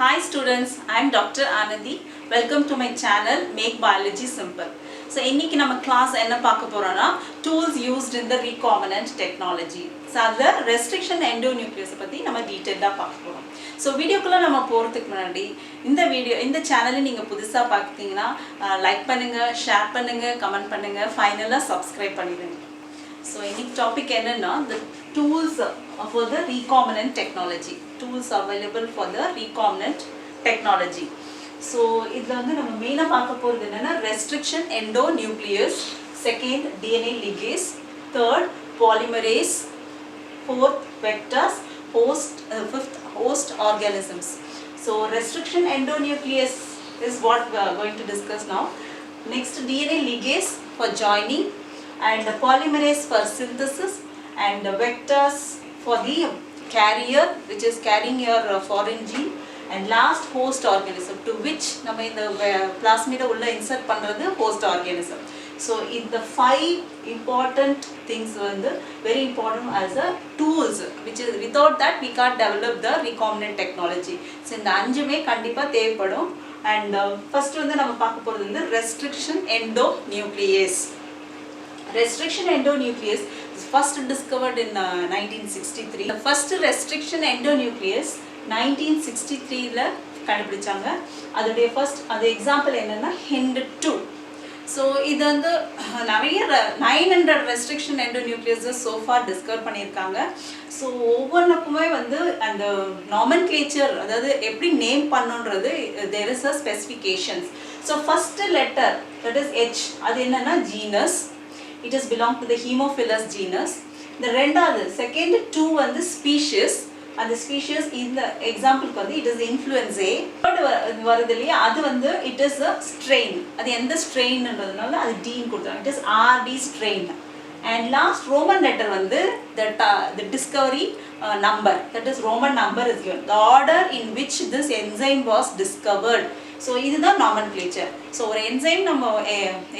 Hi students, I am Dr. Anandi. Welcome to my channel Make Biology Simple. So, இன்னைக்கு நம்ம class என்ன பார்க்க போறோம்னா tools used in the recombinant technology. So, அதுல restriction endonuclease பத்தி நம்ம டீடைலா பார்க்க போறோம். So, வீடியோக்குள்ள நம்ம போறதுக்கு முன்னாடி இந்த சேனலை நீங்க புதுசா பார்த்தீங்கன்னா லைக் பண்ணுங்க, ஷேர் பண்ணுங்க, கமெண்ட் பண்ணுங்க, ஃபைனலா subscribe பண்ணிடுங்க. So, இன்னைக்கு டாபிக் என்னன்னா the tools for the recombinant technology. Tools available for the recombinant technology. So, இதுல வந்து நம்ம மெயினா பார்க்க போறது என்னன்னா restriction endonuclease, second DNA ligase, third polymerase, fourth vectors, fifth host organisms. So, restriction endonuclease is what we are going to discuss now. Next, DNA ligase for joining, and polymerase for synthesis, and vectors for the carrier which is carrying your foreign gene, and last host organism to which நம்ம இந்த plasmid உள்ள insert பண்றது host organism. So in the five important things வந்து very important as a tools which is without that we can't develop the recombinant technology. So இந்த அஞ்சுமே கண்டிப்பா தேவைப்படும். And first வந்து நம்ம பார்க்க போறது வந்து restriction endonuclease. Restriction endonuclease is first discovered in 1963. The first restriction endonuclease 1963 ல கண்டுபிடிச்சாங்க. அதோட அது எக்ஸாம்பிள் என்னன்னா HEND2. So இது வந்து நிறைய 900 restriction endonucleases so far discover பண்ணியிருக்காங்க. ஸோ ஒவ்வொன்றுக்குமே வந்து அந்த nomenclature அதாவது எப்படி name பண்ணுன்றது there is a specifications. So first letter that is H அது என்னன்னா genus. It is belong to the Haemophilus genus. The ரெண்டாவது second two வந்து species. அந்த species இந்த எக்ஸாம்பிளுக்கு வந்து it is influenzae. third வருது இல்லையா அது வந்து it is a strain. அது எந்த strainன்றதுனால அது D ன்னு கொடுத்தாங்க. It is RD strain. And last Roman letter வந்து the discovery number, that is Roman number is given. The order in which this enzyme was discovered. So இதுதான் nomenclature. So ஒரு enzyme நம்ம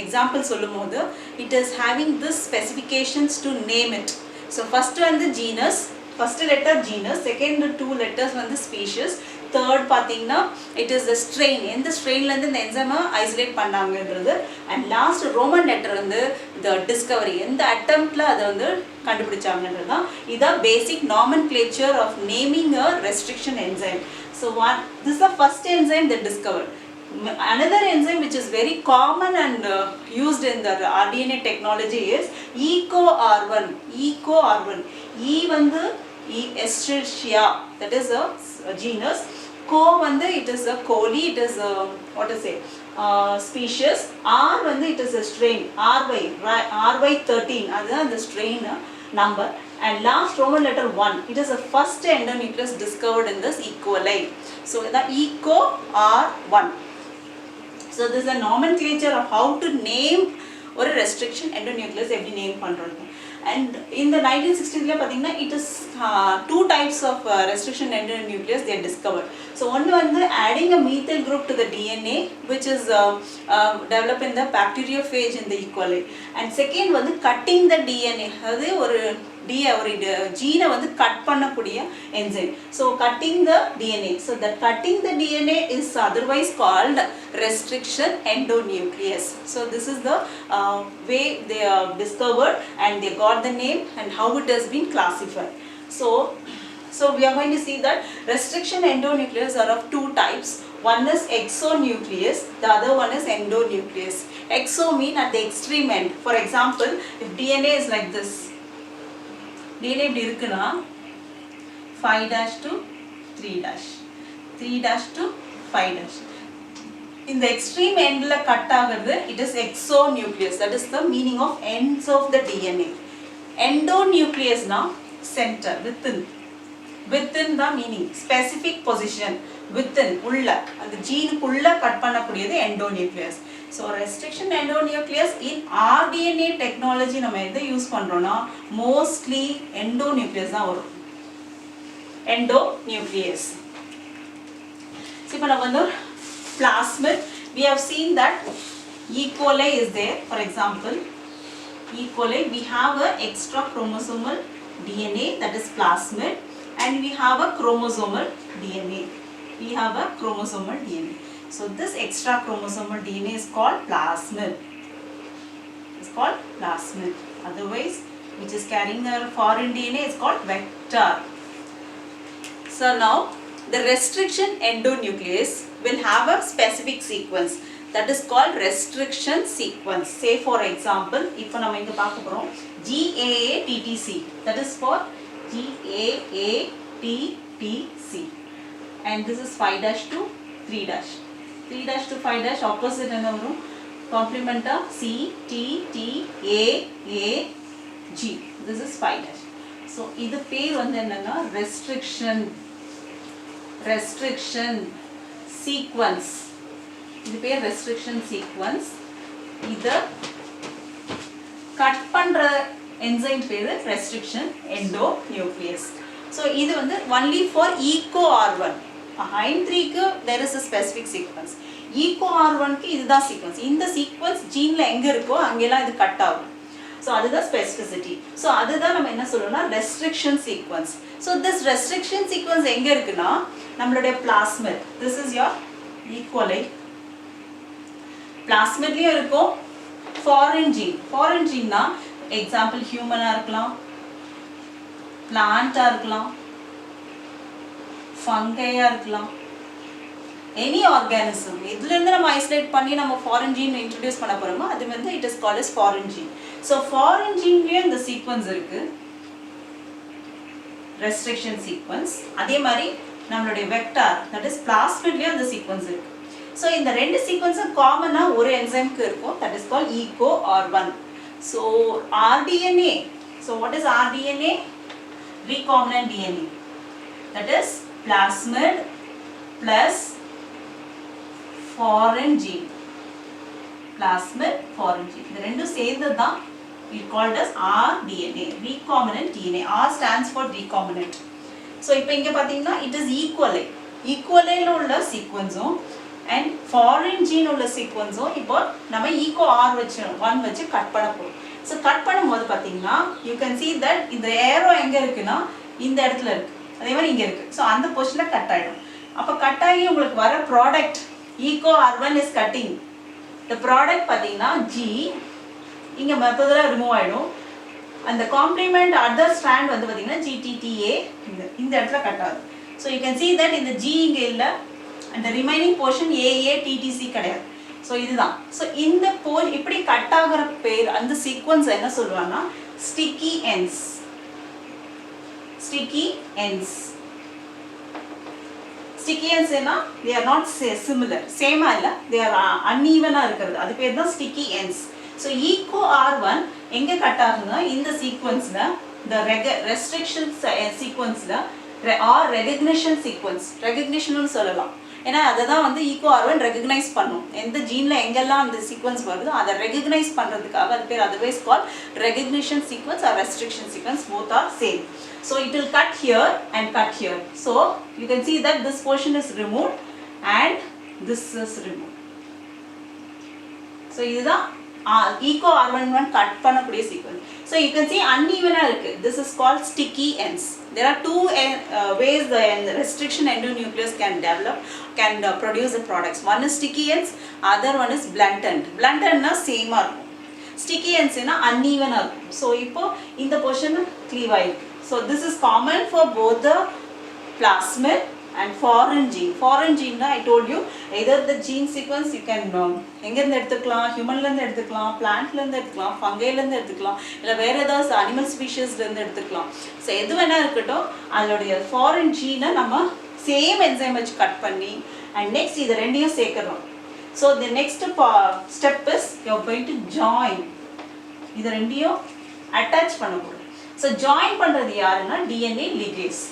example சொல்லும்போது it is having this specifications to name it. So first வந்து genus, first letter genus, second two letters வந்து species, third பாத்தீங்கன்னா it is the strain, எந்த strainல இருந்து இந்த enzyme isolate பண்ணாங்கன்றது, and last Roman letter வந்து the discovery, எந்த attemptல அதை வந்து கண்டுபிடிச்சாங்கன்றதுதான். இதான் basic nomenclature of naming a restriction enzyme. So this is the first enzyme they discovered. Another enzyme which is very common and used in the RDNA technology is EcoR1. EcoR1. E வந்து Escherichia, that is a genus. Co வந்து it is a coli, it is a what to say species. R வந்து it is a strain. RY13 அதுதான் the strain number. And last Roman letter 1, it is the first endonuclease discovered in this E. coli. So the EcoR1. So this is a nomenclature of how to name or a restriction endonuclease every name பண்றது. And in the 1960s பாத்தீங்கன்னா it is two types of restriction endonuclease they discovered. So one வந்து adding a methyl group to the DNA which is developed in the bacteriophage in the E. coli. And second வந்து cutting the DNA, அது ஒரு gene வந்து cut பண்ணக்கூடிய enzyme. So cutting the DNA. So that cutting the DNA is otherwise called restriction endonuclease. So this is the way they are discovered and they got the name and how it has been classified. So we are going to see that restriction endonuclease are of two types. One is exonuclease, the other one is endonuclease. Exo mean at the extreme end. For example, if DNA is like this, DNA இப்படி இருக்குன்னா 5' to 3', 3' to 5'. இந்த extreme endல cut ஆகிறது it is exonuclease. That is the meaning of ends of the DNA. Endonuclease na center, within the meaning, specific position, within உள்ள அந்த ஜீனுக்குள்ள cut பண்ணக்கூடியது endonuclease. So restriction endonuclease in RDNA technology நம்ம எதை use பண்றோம்னா mostly endonuclease தான் வரும். Endonuclease. So இப்போ நம்ம வந்து plasmid, we have seen that E. coli is there. For example, E. coli, we have a extra chromosomal DNA, that is plasmid, and we have a chromosomal DNA. we have a chromosomal DNA. So this extra chromosomal DNA is called plasmid. It's called plasmid. Otherwise, which is carrying a foreign DNA is called vector. So now the restriction endonuclease will have a specific sequence that is called restriction sequence. Say for example, if we inga paaka porom GAATTC, that is for GAATTC, and this is 5' to 3'. 3' to 5' opposite enna varum complement of CTTAAG. This is 5'. So idu per vandu enna restriction sequence. இது பேர் restriction sequence. இது cut பண்ற enzyme பேரு restriction endonuclease. So இது வந்து only for EcoR1. HIM3 க்கு there is a specific sequence. EcoR1 க்கு இதுதான் sequence. இந்த sequence ஜீன்ல எங்க இருக்கோ அங்கெல்லாம் இது கட் ஆகும். So அதுதான் specificity. So அதுதான் நம்ம என்ன சொல்றோம்னா restriction sequence. So this restriction sequence எங்க இருக்குன்னா நம்மளுடைய plasmid. This is your E. coli. Plasmidலயும் இருக்கும் foreign gene. Foreign gene னா example human ஆ இருக்கலாம், plant ஆ இருக்கலாம், fungi ஆ இருக்கலாம், any organism. இதுல இருந்து நம்ம isolate பண்ணி நம்ம foreign gene introduce பண்ண போறோமோ அது வந்து it is called as foreign gene. So foreign geneலயும் இந்த sequence இருக்கு, restriction sequence. அதே மாதிரி நம்மளுடைய vector, that is plasmidலயும் இந்த sequence இருக்கு. So இந்த ரெண்டு sequence காமனா ஒரு என்சைம்க்கு இருக்கும், that is called EcoR1. So rDNA. So what is rDNA? Recombinant DNA. That is plasmid plus foreign gene. Plasmid, foreign gene. இந்த ரெண்டும் சேர்ந்தது தான் we called as rDNA, recombinant DNA. R stands for recombinant. So இப்போ இங்க பாத்தீங்கன்னா it is E. coli. E. coliல உள்ள சீக்வென்ஸும் and foreign gene உள்ள சீக்வென்ஸும் இப்போ நம்ம EcoR வச்சு 1 வச்சு கட் பண்ண போறோம். So கட் பண்ணும்போது பாத்தீங்கன்னா you can see that இந்த arrow எங்க இருக்குன்னா இந்த இடத்துல இருக்கு, அதே மாதிரி இங்க இருக்கு. So அந்த பொசிஷன்ல கட் ஆயிடும். அப்ப கட் ஆகி உங்களுக்கு வர product EcoR1 is cutting. The product பாத்தீங்கன்னா G இங்க மத்ததெல்லாம் ரிமூவ் ஆயிடும். அந்த காம்ப்ளிமெண்ட் அதர் ஸ்ட்ராண்ட் வந்து பாத்தீங்கன்னா GTTA இந்த இடத்துல கட் ஆகுது. So you can see that இந்த G இங்க இல்ல, and the remaining portion AATTC கிடையாது. So இதுதான். So இந்த இப்படி கட் ஆகுற பேர் அந்த சீக்வென்ஸ் என்ன சொல்லுவாங்கன்னா sticky ends. Sticky ends. Sticky ends ஏனா they are not similar. சேமா இல்ல, they are uneven ஆ இருக்குது. அது பேர் தான் sticky ends. So EcoR1 எங்க கட் ஆகுதுன்னா இந்த சீக்வென்ஸ்ல the restriction sequenceல or recognition sequence. recognition னு சொல்லலாம். ஏன்னா அததான் வந்து EcoR1 recognize பண்ணும். எந்த ஜீன்ல எங்கெல்லாம் அந்த சீக்வென்ஸ் வருதோ அதை recognize பண்றதுக்காக அது பேர் otherwise called recognition sequence or restriction sequence. Both are same. So it will cut here and cut here. So you can see that this portion is removed and this is removed. So இதுதான் EcoR1 cut பண்ணக்கூடிய sequence. So you can see uneven ஆ இருக்கு. This is called sticky ends. There are two ways the restriction endonuclease can develop, can produce the products. One is sticky ends, other one is blunt end. Blunt end na same ஆ இருக்கும், sticky ends na uneven ஆ இருக்கும். So இப்போ இந்த portion cleave ஆயிருக்கு. So this is common for both the plasmid and foreign gene. Foreign gene na I told you either the gene sequence you can எங்க இருந்து எடுத்துக்கலாம், ஹியூமன்ல இருந்து எடுத்துக்கலாம், பிளான்ட்ல இருந்து எடுத்துக்கலாம், ஃபங்கைல இருந்து எடுத்துக்கலாம், இல்ல வேற ஏதாவது அனிமல் ஸ்பீஷீஸ்ல இருந்து எடுத்துக்கலாம். ஸோ எது வேணா இருக்கட்டும், அதோடைய ஃபாரின் ஜீனை நம்ம சேம் என்சைம் வச்சு கட் பண்ணி and next இது ரெண்டையும் சேர்க்கிறோம். So the next step is you are going to join. இது ரெண்டையும் attach பண்ண போறோம். So join பண்றது யாருன்னா DNA ligase.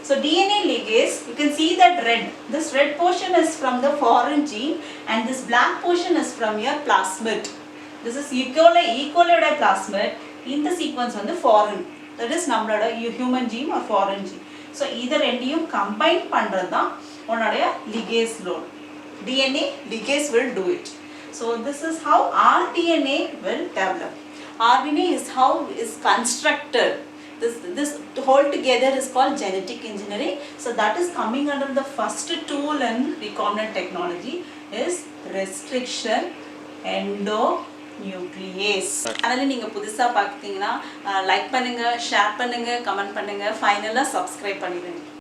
So DNA ligase, you can see that red. This red portion is from the foreign gene and this black portion is from your plasmid. This is E. coli plasmid. In the sequence வந்து foreign. That is நம்மளோட human gene or foreign gene. So இது ரெண்டையும் combine பண்றது தான் உன்னுடைய ligase load. DNA ligase will do it. So this is how rDNA will develop. rDNA is how is constructed. This whole together is called genetic engineering. So that is coming under the first tool in recombinant technology is restriction endonuclease. அதனால நீங்க புதுசா பாத்தீங்கன்னா like பண்ணுங்க, share பண்ணுங்க, comment பண்ணுங்க, ஃபைனலா subscribe பண்ணிடுங்க.